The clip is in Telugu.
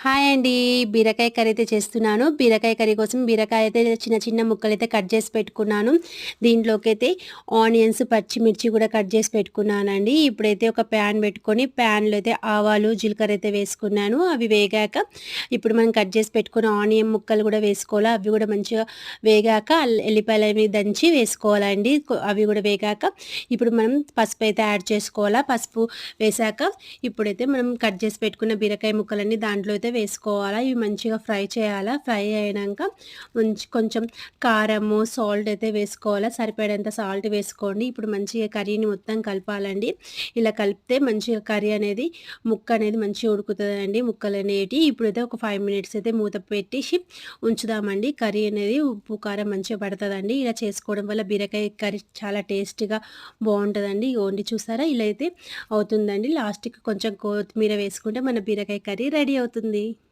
హాయ్ అండి. బీరకాయ కర్రీ అయితే చేస్తున్నాను. బీరకాయ కర్రీ కోసం బీరకాయ అయితే చిన్న చిన్న ముక్కలైతే కట్ చేసి పెట్టుకున్నాను. దీంట్లోకైతే ఆనియన్స్, పచ్చిమిర్చి కూడా కట్ చేసి పెట్టుకున్నానండి. ఇప్పుడైతే ఒక ప్యాన్ పెట్టుకొని ప్యాన్‌లో అయితే ఆవాలు, జీలకర్ర అయితే వేసుకున్నాను. అవి వేగాక ఇప్పుడు మనం కట్ చేసి పెట్టుకున్న ఆనియన్ ముక్కలు కూడా వేసుకోవాలి. అవి కూడా మంచిగా వేగాక ఎల్లిపాయలవి దంచి వేసుకోవాలండి. అవి కూడా వేగాక ఇప్పుడు మనం పసుపు అయితే యాడ్ చేసుకోవాలా. పసుపు వేశాక ఇప్పుడైతే మనం కట్ చేసి పెట్టుకున్న బీరకాయ ముక్కలన్నీ దాంట్లో అయితే వేసుకోవాలా. ఇవి మంచిగా ఫ్రై చేయాలా. ఫ్రై అయినంక కొంచెం కారము, సాల్ట్ అయితే వేసుకోవాలా. సరిపడేంత సాల్ట్ వేసుకోండి. ఇప్పుడు మంచిగా కర్రీని మొత్తం కలపాలండి. ఇలా కలిపితే మంచిగా కర్రీ అనేది ముక్క అనేది మంచిగా ఉడుకుతదండి. ముక్కలనేటివి ఇప్పుడైతే ఒక 5 మినిట్స్ అయితే మూత పెట్టేసి ఉంచుదామండి. కర్రీ అనేది ఉప్పు, కారం మంచిగా పడతదండి. ఇలా చేసుకోవడం వల్ల బీరకాయ కర్రీ చాలా టేస్టీగా బావుంటదండి. ఇగోండి చూసారా ఇలా అయితే అవుతుందండి. లాస్ట్‌కి కొంచెం కొత్తిమీర వేసుకుంటే మన బీరకాయ కర్రీ రెడీ అవుతుంది.